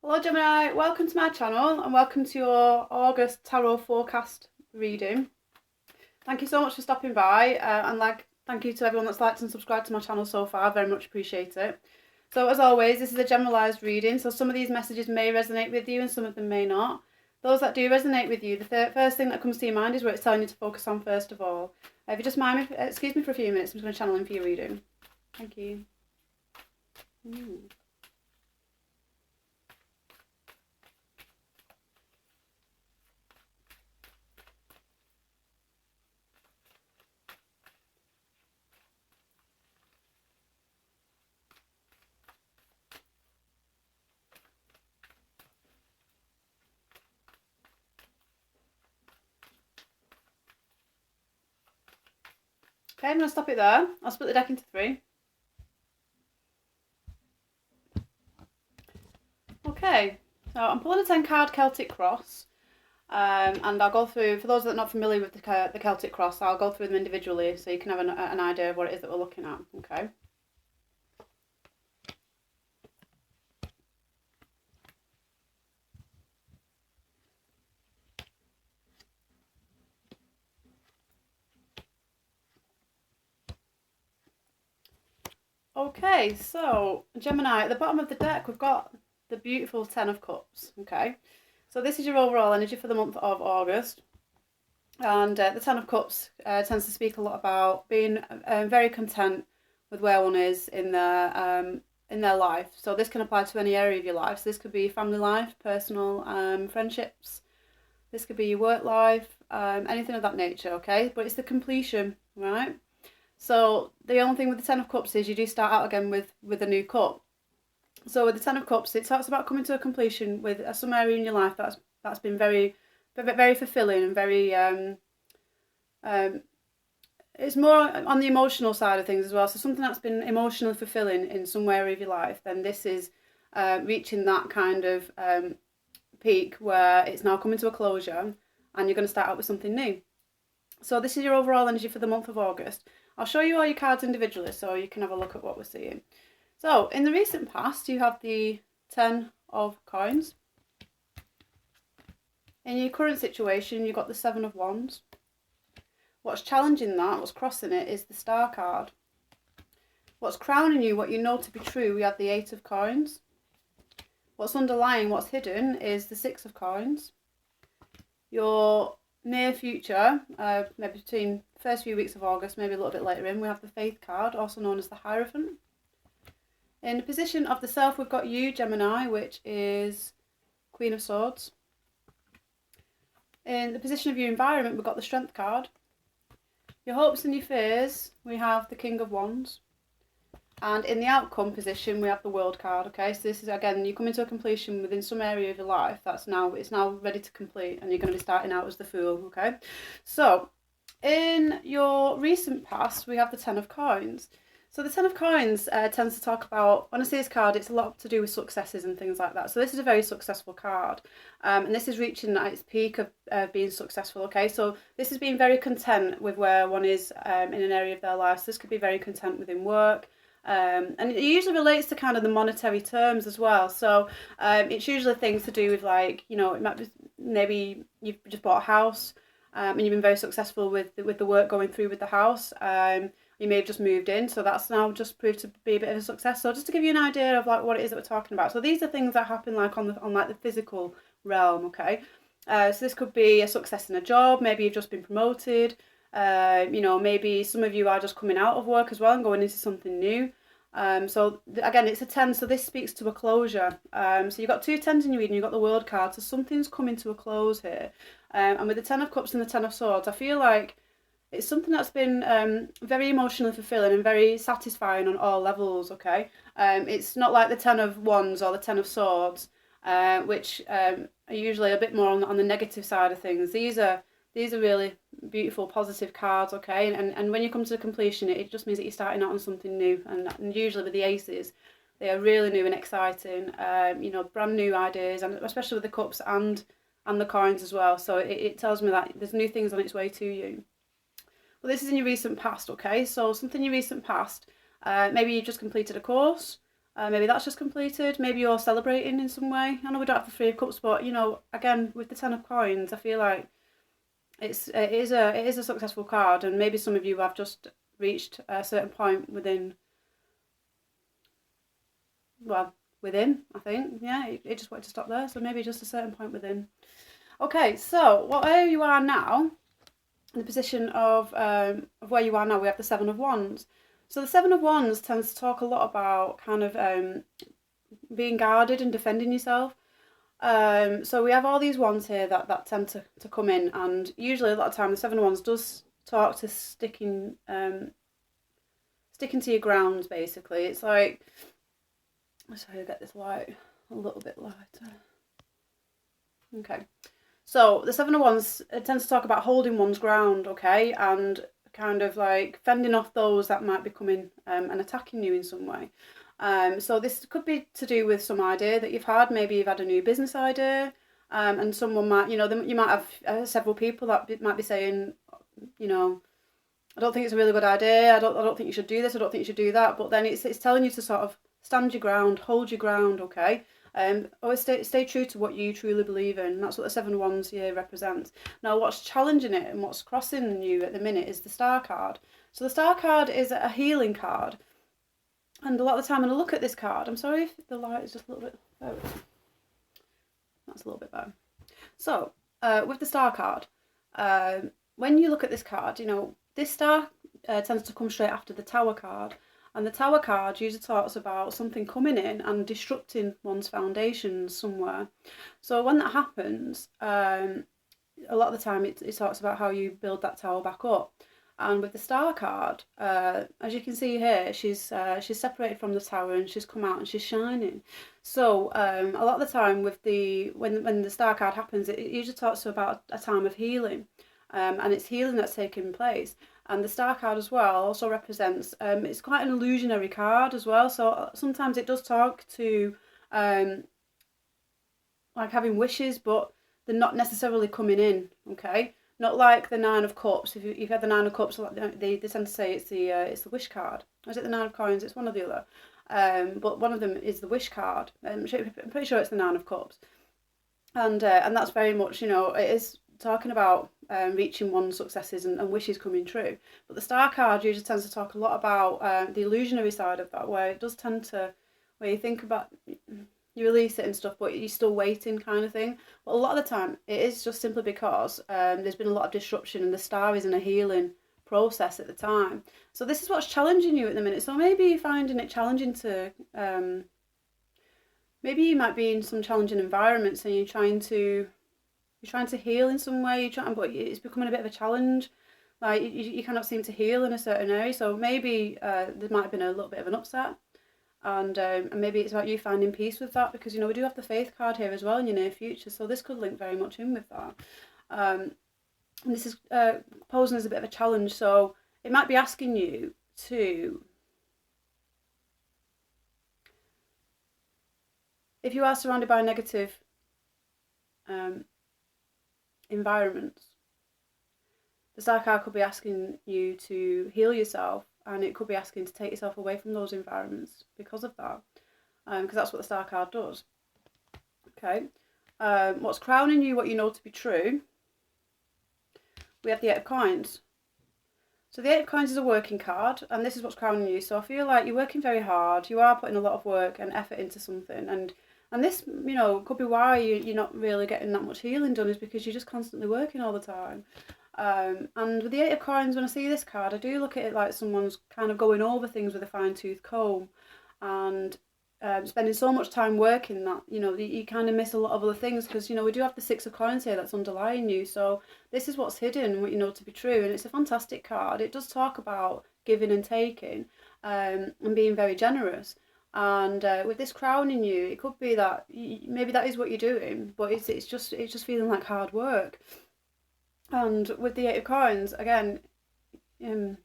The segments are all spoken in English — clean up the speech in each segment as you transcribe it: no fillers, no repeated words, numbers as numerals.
Hello Gemini, welcome to my channel and welcome to your August tarot forecast reading. Thank you so much for stopping by and thank you to everyone that's liked and subscribed to my channel so far, very much appreciate it. So as always, this is a generalised reading, so some of these messages may resonate with you and some of them may not. Those that do resonate with you, the first thing that comes to your mind is what it's telling you to focus on first of all. If you just mind me, excuse me for a few minutes, I'm just going to channel in for your reading. Thank you. Okay, I'm going to stop it there. I'll split the deck into three. Okay, so I'm pulling a 10 card Celtic cross, and I'll go through, for those that are not familiar with the Celtic cross, I'll go through them individually so you can have an idea of what it is that we're looking at, okay? Okay, so Gemini, at the bottom of the deck we've got the beautiful 10 of Cups, okay? So this is your overall energy for the month of August. And the 10 of Cups tends to speak a lot about being very content with where one is in their life. So this can apply to any area of your life. So this could be family life, personal friendships. This could be your work life, anything of that nature, okay? But it's the completion, right? So the only thing with the 10 of Cups is you do start out again with a new cup. So with the 10 of Cups, it talks about coming to a completion with some area in your life that's been very fulfilling and very it's more on the emotional side of things as well. So something that's been emotionally fulfilling in some area of your life, then this is reaching that kind of peak where it's now coming to a closure and you're going to start out with something new. So this is your overall energy for the month of August. I'll show you all your cards individually so you can have a look at what we're seeing. So in the recent past, you have the 10 of Coins. In your current situation, you've got the 7 of Wands. What's challenging that, what's crossing it, is the Star card. What's crowning you, what you know to be true, we have the 8 of Coins. What's underlying, what's hidden, is the 6 of Coins. Your near future, maybe between the first few weeks of August, maybe a little bit later in, we have the Faith card, also known as the Hierophant. In the position of the Self, we've got you, Gemini, which is Queen of Swords. In the position of your environment, we've got the Strength card. Your hopes and your fears, we have the King of Wands. And in the outcome position, we have the World card, okay? So this is, again, you come into a completion within some area of your life it's now ready to complete, and you're going to be starting out as the Fool, okay? So, in your recent past, we have the 10 of Coins. So the 10 of Coins tends to talk about, when I see this card, it's a lot to do with successes and things like that. So this is a very successful card. And this is reaching at its peak of being successful, okay? So this is being very content with where one is in an area of their life. So this could be very content within work. And it usually relates to kind of the monetary terms as well. So it's usually things to do with, like, you know, it might be maybe you've just bought a house and you've been very successful with the work going through with the house. You may have just moved in, so that's now just proved to be a bit of a success. So just to give you an idea of like what it is that we're talking about. So these are things that happen like on like the physical realm, okay? So this could be a success in a job. Maybe you've just been promoted. You know, maybe some of you are just coming out of work as well and going into something new. So again, it's a 10, so this speaks to a closure. So you've got two 10s in your reading, you've got the World card, so something's coming to a close here. And with the 10 of Cups and the 10 of Swords, I feel like it's something that's been very emotionally fulfilling and very satisfying on all levels, okay? It's not like the 10 of Wands or the 10 of Swords, which are usually a bit more on the negative side of things. These are really beautiful, positive cards, okay? And when you come to completion, it just means that you're starting out on something new. And usually with the Aces, they are really new and exciting, you know, brand new ideas, and especially with the Cups and the Coins as well. So it tells me that there's new things on its way to you. Well, this is in your recent past, okay? So something in your recent past, maybe you just completed a course, Maybe that's just completed. Maybe you're celebrating in some way. I know we don't have the Three of Cups, but you know, again with the Ten of Coins, I feel like it is a successful card, and maybe some of you have just reached a certain point within. Well, within, I think, yeah, it just wanted to stop there. So maybe just a certain point within. Okay, so where you are now, in the position of where you are now, we have the Seven of Wands. So the Seven of Wands tends to talk a lot about kind of being guarded and defending yourself. So we have all these wands here that tend to come in, and usually a lot of time the Seven of Wands does talk to sticking to your grounds, basically. It's like, let's try to get this light a little bit lighter. Okay. So the Seven of Wands, it tends to talk about holding one's ground, okay, and kind of like fending off those that might be coming and attacking you in some way. So this could be to do with some idea that you've had. Maybe you've had a new business idea, and someone might, you know, you might have several people that might be saying, you know, I don't think it's a really good idea. I don't think you should do this. I don't think you should do that. But then it's telling you to sort of stand your ground, hold your ground, okay. Always stay true to what you truly believe in. That's what the Seven of Wands here represents. Now, what's challenging it and what's crossing you at the minute is the Star card. So the Star card is a healing card. And a lot of the time when I look at this card, I'm sorry if the light is just a little bit... Oh, that's a little bit better. So, with the Star card, when you look at this card, you know, this star tends to come straight after the Tower card. And the Tower card usually talks about something coming in and disrupting one's foundations somewhere. So when that happens, a lot of the time it talks about how you build that tower back up. And with the Star card, as you can see here, she's separated from the tower and she's come out and she's shining. So a lot of the time with when the Star card happens, it usually talks about a time of healing, and it's healing that's taking place. And the Star card as well also represents, it's quite an illusionary card as well. So sometimes it does talk to like having wishes, but they're not necessarily coming in, okay? Not like the Nine of Cups. If you've had the Nine of Cups, they tend to say it's the wish card. Or is it the Nine of Coins? It's one or the other. But one of them is the wish card. I'm pretty sure it's the Nine of Cups. And that's very much, you know, it is talking about reaching one's successes and wishes coming true. But the Star card usually tends to talk a lot about the illusionary side of that, where it does tend to, where you think about, you release it and stuff, but you're still waiting kind of thing. But a lot of the time, it is just simply because there's been a lot of disruption and the star is in a healing process at the time. So this is what's challenging you at the minute. So maybe you're finding it challenging to, maybe you might be in some challenging environments and you're trying to heal in some way, but it's becoming a bit of a challenge. Like you cannot seem to heal in a certain area. So maybe there might have been a little bit of an upset. And maybe it's about you finding peace with that, because, you know, we do have the Faith card here as well in your near future, so this could link very much in with that. And this is posing as a bit of a challenge, so it might be asking you to, if you are surrounded by negative environments, the Star card could be asking you to heal yourself. And it could be asking to take yourself away from those environments because of that. Because that's what the Star card does. Okay. What's crowning you, what you know to be true? We have the Eight of Coins. So the Eight of Coins is a working card, and this is what's crowning you. So I feel like you're working very hard. You are putting a lot of work and effort into something. And this, you know, could be why you're not really getting that much healing done, is because you're just constantly working all the time. And with the Eight of Coins, when I see this card, I do look at it like someone's kind of going over things with a fine-tooth comb and spending so much time working that, you know, you kind of miss a lot of other things, because, you know, we do have the Six of Coins here that's underlying you. So this is what's hidden, what you know to be true, and it's a fantastic card. It does talk about giving and taking and being very generous. And with this crowning you, it could be that maybe that is what you're doing, but it's just feeling like hard work. And with the Eight of Coins, again, when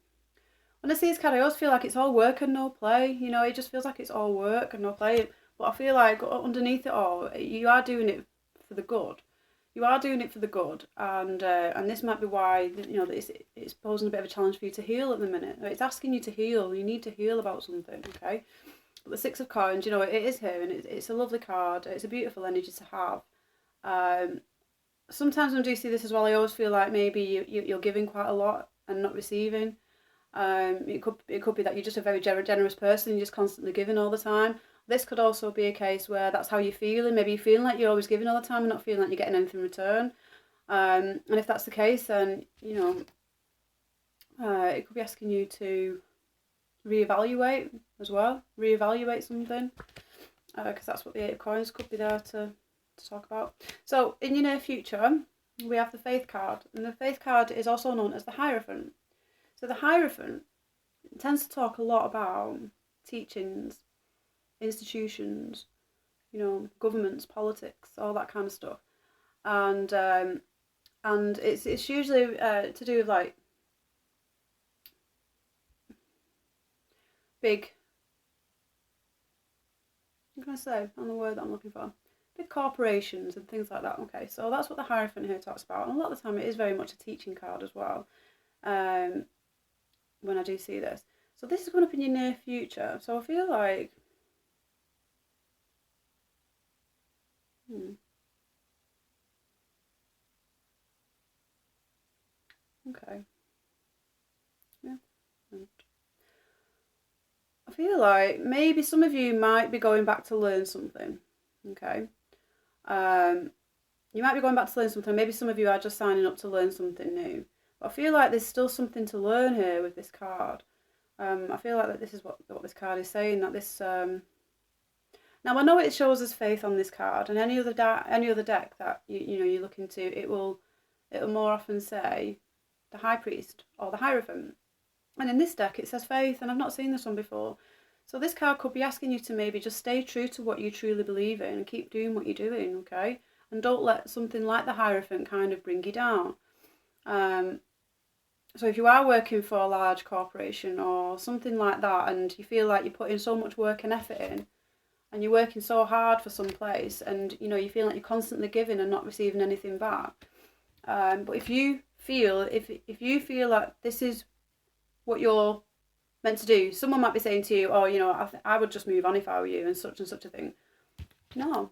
I see this card, I always feel like it's all work and no play. You know, it just feels like it's all work and no play. But I feel like underneath it all, you are doing it for the good. You are doing it for the good, and this might be why, you know, it's posing a bit of a challenge for you to heal at the minute. It's asking you to heal. You need to heal about something, okay? But the Six of Coins, you know, it is here, and it's a lovely card. It's a beautiful energy to have. Sometimes when I do see this as well, I always feel like maybe you're giving quite a lot and not receiving. It could be that you're just a very generous person. You're just constantly giving all the time. This could also be a case where that's how you're feeling. Maybe you're feeling like you're always giving all the time and not feeling like you're getting anything in return. And if that's the case, then, you know, it could be asking you to reevaluate as well. Reevaluate something. Because that's what the Eight of Coins could be there to talk about. So in your near future, we have the Faith card. And the Faith card is also known as the Hierophant. So the Hierophant tends to talk a lot about teachings, institutions, you know, governments, politics, all that kind of stuff. And it's usually to do with like big, what can I say on the word that I'm looking for? Big corporations and things like that. Okay, so that's what the Hierophant here talks about. And a lot of the time it is very much a teaching card as well. When I do see this. So this is coming up in your near future. So I feel like okay. Yeah. I feel like maybe some of you might be going back to learn something. Okay. You might be going back to learn something. Maybe some of you are just signing up to learn something new. But I feel like there's still something to learn here with this card. I feel like that this is what this card is saying. That this now I know it shows us faith on this card, and any other deck that you know you look into, it will more often say the High Priest or the Hierophant. And in this deck it says faith, and I've not seen this one before. So this card could be asking you to maybe just stay true to what you truly believe in and keep doing what you're doing, okay? And don't let something like the Hierophant kind of bring you down. So if you are working for a large corporation or something like that, and you feel like you're putting so much work and effort in, and you're working so hard for some place, and you know you feel like you're constantly giving and not receiving anything back. But if you feel like this is what you're meant to do, someone might be saying to you, "Oh, you know, I would just move on if I were you," and such a thing. No,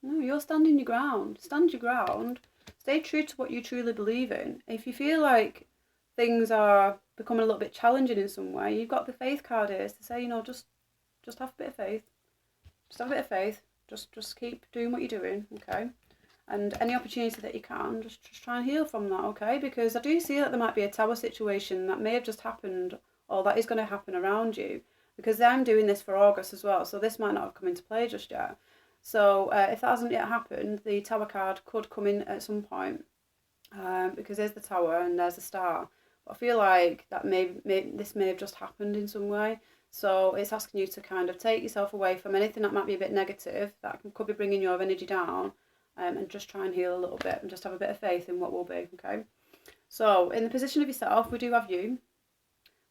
you're standing your ground. Stand your ground. Stay true to what you truly believe in. If you feel like things are becoming a little bit challenging in some way, you've got the Faith card here to say, you know, just have a bit of faith. Just have a bit of faith. Just keep doing what you're doing, okay? And any opportunity that you can, just try and heal from that, okay? Because I do see that there might be a tower situation that may have just happened, or that is going to happen around you. Because I'm doing this for August as well, so this might not have come into play just yet. So if that hasn't yet happened, the Tower card could come in at some point, because there's the Tower and there's the Star. But I feel like that this may have just happened in some way. So it's asking you to kind of take yourself away from anything that might be a bit negative, that could be bringing your energy down, and just try and heal a little bit and just have a bit of faith in what will be, okay? So in the position of yourself, we do have you.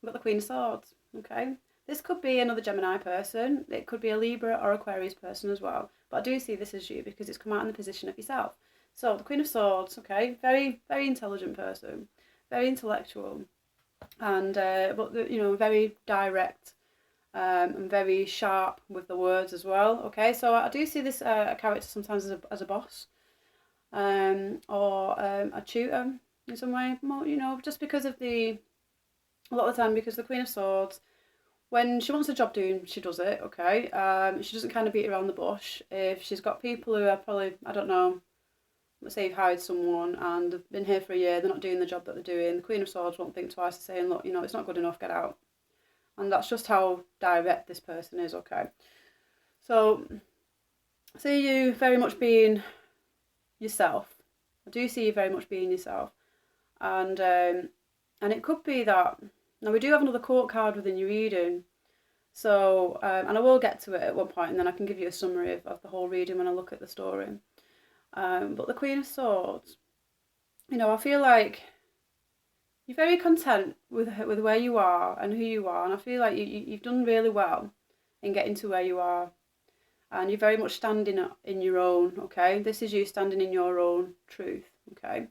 We've got the Queen of Swords, okay? This could be another Gemini person. It could be a Libra or Aquarius person as well. But I do see this as you because it's come out in the position of yourself. So the Queen of Swords, okay, very, very intelligent person, very intellectual, and but you know, very direct, and very sharp with the words as well. Okay, so I do see this character sometimes as a boss, or a tutor in some way. You know, just because of a lot of the time, because the Queen of Swords, when she wants a job doing, she does it, okay? She doesn't kind of beat around the bush. If she's got people who are probably, I don't know, let's say you've hired someone and they've been here for a year, they're not doing the job that they're doing, the Queen of Swords won't think twice of saying, look, you know, it's not good enough, get out. And that's just how direct this person is, okay? So, see you very much being yourself. I do see you very much being yourself. And it could be that, now we do have another court card within your reading. So, and I will get to it at one point, and then I can give you a summary of the whole reading when I look at the story. But the Queen of Swords, you know, I feel like you're very content with where you are and who you are, and I feel like you've done really well in getting to where you are, and you're very much standing in your own, okay? This is you standing in your own truth, okay?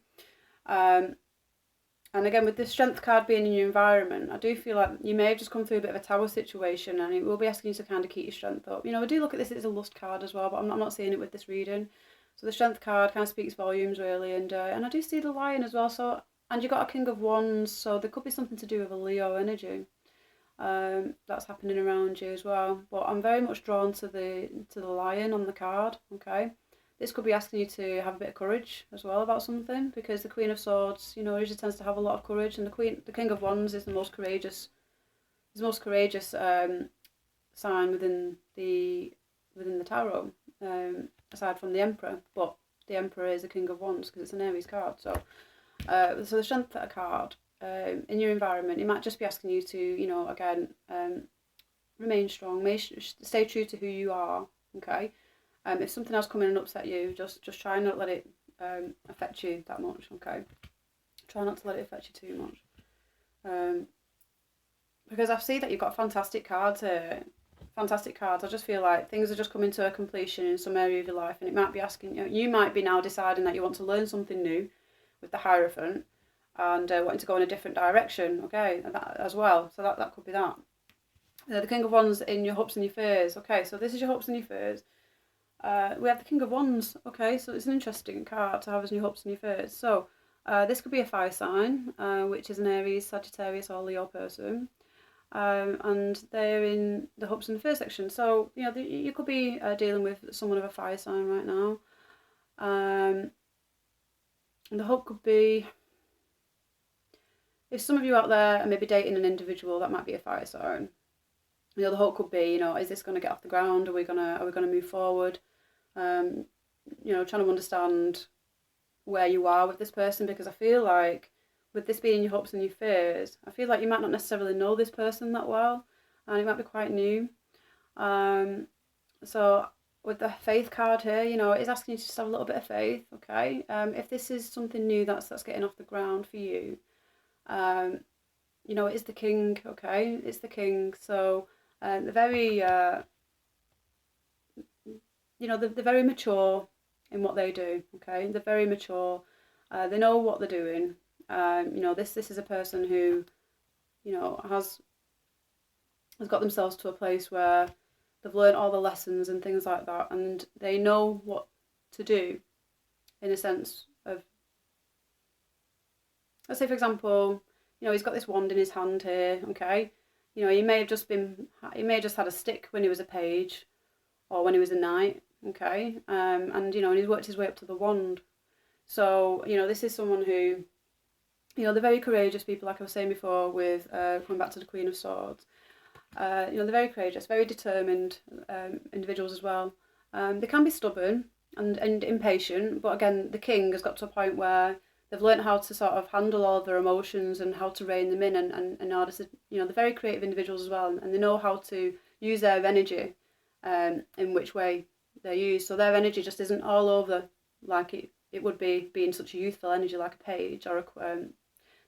And again, with the Strength card being in your environment, I do feel like you may have just come through a bit of a tower situation, and it will be asking you to kind of keep your strength up. You know, I do look at this as a lust card as well, but I'm not seeing it with this reading. So the Strength card kind of speaks volumes, really, and I do see the Lion as well. So, and you got a King of Wands, so there could be something to do with a Leo energy. That's happening around you as well. But I'm very much drawn to the Lion on the card. Okay. This could be asking you to have a bit of courage as well about something, because the Queen of Swords, you know, usually tends to have a lot of courage, and the King of Wands is the most courageous, sign within the tarot, aside from the Emperor. But the Emperor is the King of Wands because it's an Aries card. So, so the Strength card in your environment, it might just be asking you to, you know, again, remain strong, stay true to who you are. Okay. If something else come in and upset you, just try and not let it affect you that much, okay? Try not to let it affect you too much. Because I see that you've got fantastic cards here. Fantastic cards. I just feel like things are just coming to a completion in some area of your life, and it might be asking you might be now deciding that you want to learn something new with the Hierophant and wanting to go in a different direction, okay, that, as well. So that could be that. The King of Wands in your hopes and your fears. Okay, so this is your hopes and your fears. We have the King of Wands. Okay, so it's an interesting card to have as your hopes and your fears. So this could be a fire sign, which is an Aries, Sagittarius or Leo person. And they're in the hopes and the fears section. So, you know, you could be dealing with someone of a fire sign right now. And the hope could be, if some of you out there are maybe dating an individual that might be a fire sign, you know, the hope could be, you know, is this going to get off the ground? Are we gonna move forward? You know, trying to understand where you are with this person, because I feel like with this being your hopes and your fears, I feel like you might not necessarily know this person that well, and it might be quite new. So with the faith card here, you know, it's asking you to just have a little bit of faith, okay? If this is something new that's getting off the ground for you, you know, it is the King, okay? It's the King. So the very you know, they're very mature in what they do, okay? They're very mature. They know what they're doing. You know, this is a person who, you know, has got themselves to a place where they've learned all the lessons and things like that, and they know what to do in a sense of, let's say for example, you know, he's got this wand in his hand here, okay? You know, he may have just had a stick when he was a page or when he was a knight, okay? And, you know, and he's worked his way up to the wand. So, you know, this is someone who, you know, they're very courageous people, like I was saying before with coming back to the Queen of Swords. You know, they're very courageous, very determined individuals as well. They can be stubborn and impatient, but again, the King has got to a point where they've learned how to sort of handle all of their emotions and how to rein them in, and in order to, you know, they're very creative individuals as well, and they know how to use their energy in which way they're used. So their energy just isn't all over like it would be being such a youthful energy like a page or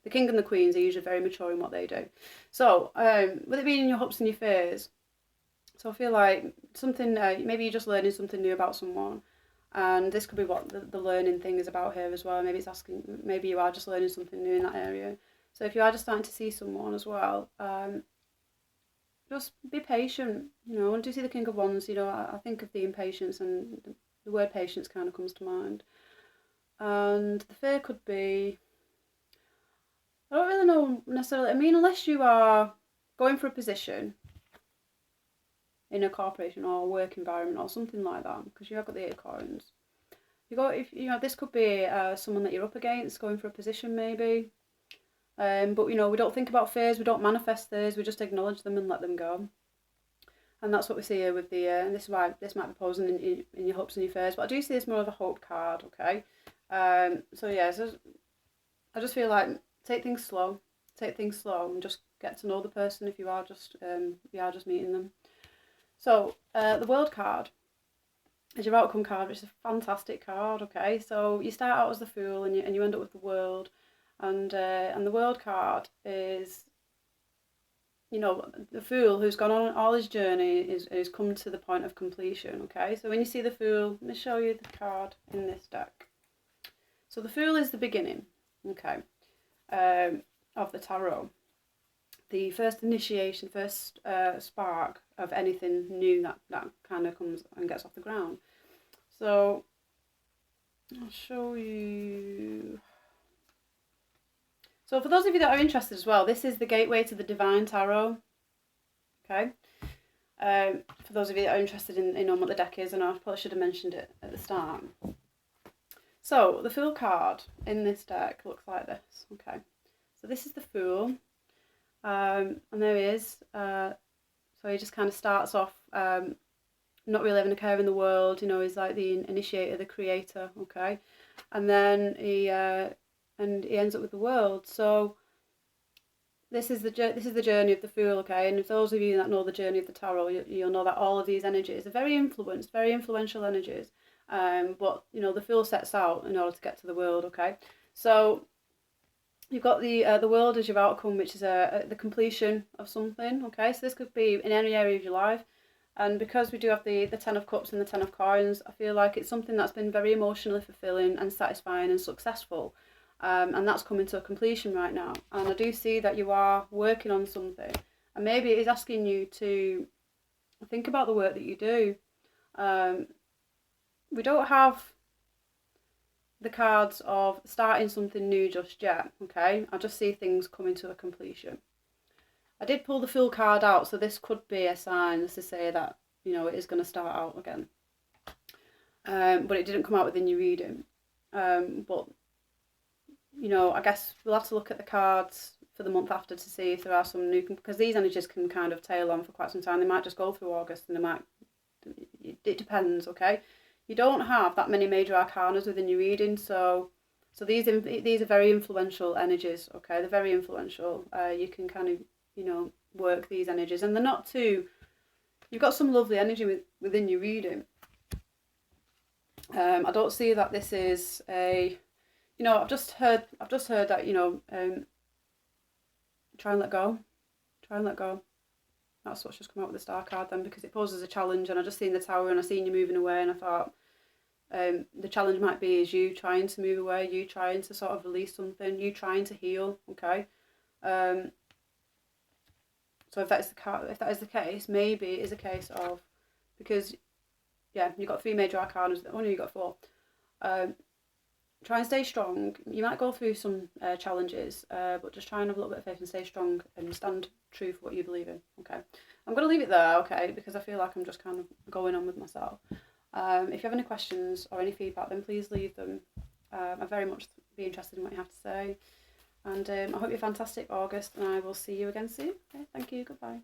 the King and the Queens are usually very mature in what they do. So with it being in your hopes and your fears, so I feel like something, maybe you're just learning something new about someone, and this could be what the learning thing is about here as well. Maybe it's asking, maybe you are just learning something new in that area. So if you are just starting to see someone as well, just be patient, you know. When I do see the King of Wands, you know, I think of the impatience, and the word patience kind of comes to mind. And the fear could be, I don't really know necessarily, I mean, unless you are going for a position in a corporation or a work environment or something like that, because you have got the 8 of Coins. If you know, this could be someone that you're up against, going for a position maybe. But you know, we don't think about fears, we don't manifest fears, we just acknowledge them and let them go. And that's what we see here with the, and this is why this might be posing in your hopes and your fears, but I do see this more of a hope card, okay? So yeah, so I just feel like take things slow, and just get to know the person if you are just meeting them. So the World card is your outcome card, which is a fantastic card, okay? So you start out as the Fool and you end up with the World. And the World card is, you know, the Fool who's gone on all his journey is come to the point of completion, okay? So when you see the Fool, let me show you the card in this deck. So the Fool is the beginning, okay? of the tarot. The first initiation, first spark of anything new that kind of comes and gets off the ground. So I'll show you. So for those of you that are interested as well, this is the Gateway to the Divine Tarot. Okay. For those of you that are interested in knowing what the deck is, and I probably should have mentioned it at the start. So the Fool card in this deck looks like this. Okay. So this is the Fool. And there he is. So he just kind of starts off not really having a care in the world. You know, he's like the initiator, the creator. Okay. And then he ends up with the world. So this is the journey of the Fool, okay? And if those of you that know the journey of the tarot, you'll know that all of these energies are very influential energies. But you know, the Fool sets out in order to get to the world, okay? So you've got the world as your outcome, which is the completion of something, okay? So this could be in any area of your life. And because we do have the Ten of Cups and the Ten of Coins, I feel like it's something that's been very emotionally fulfilling and satisfying and successful. And that's coming to a completion right now. And I do see that you are working on something. And maybe it is asking you to think about the work that you do. We don't have the cards of starting something new just yet, okay? I just see things coming to a completion. I did pull the Fool card out, so this could be a sign to say that, you know, it is going to start out again. But it didn't come out within your reading. But you know, I guess we'll have to look at the cards for the month after to see if there are some new, because these energies can kind of tail on for quite some time. They might just go through August, and it depends, okay? You don't have that many major arcanas within your reading, so these are very influential energies, okay? They're very influential. You can kind of, you know, work these energies, and they're not too, you've got some lovely energy within your reading. I don't see that this is a, you know, I've just heard that, you know, try and let go. Try and let go. That's what's just come out with the Star card then, because it poses a challenge, and I just seen the Tower and I seen you moving away, and I thought the challenge might be is you trying to move away, you trying to sort of release something, you trying to heal, okay? So if that is the case, maybe it is a case of, because yeah, you've got 3 major arcanas, only you've got 4. Try and stay strong. You might go through some challenges, but just try and have a little bit of faith and stay strong and stand true for what you believe in, okay? I'm going to leave it there, okay, because I feel like I'm just kind of going on with myself. If you have any questions or any feedback, then please leave them. I very much be interested in what you have to say. And I hope you're fantastic, August, and I will see you again soon. Okay, thank you, goodbye.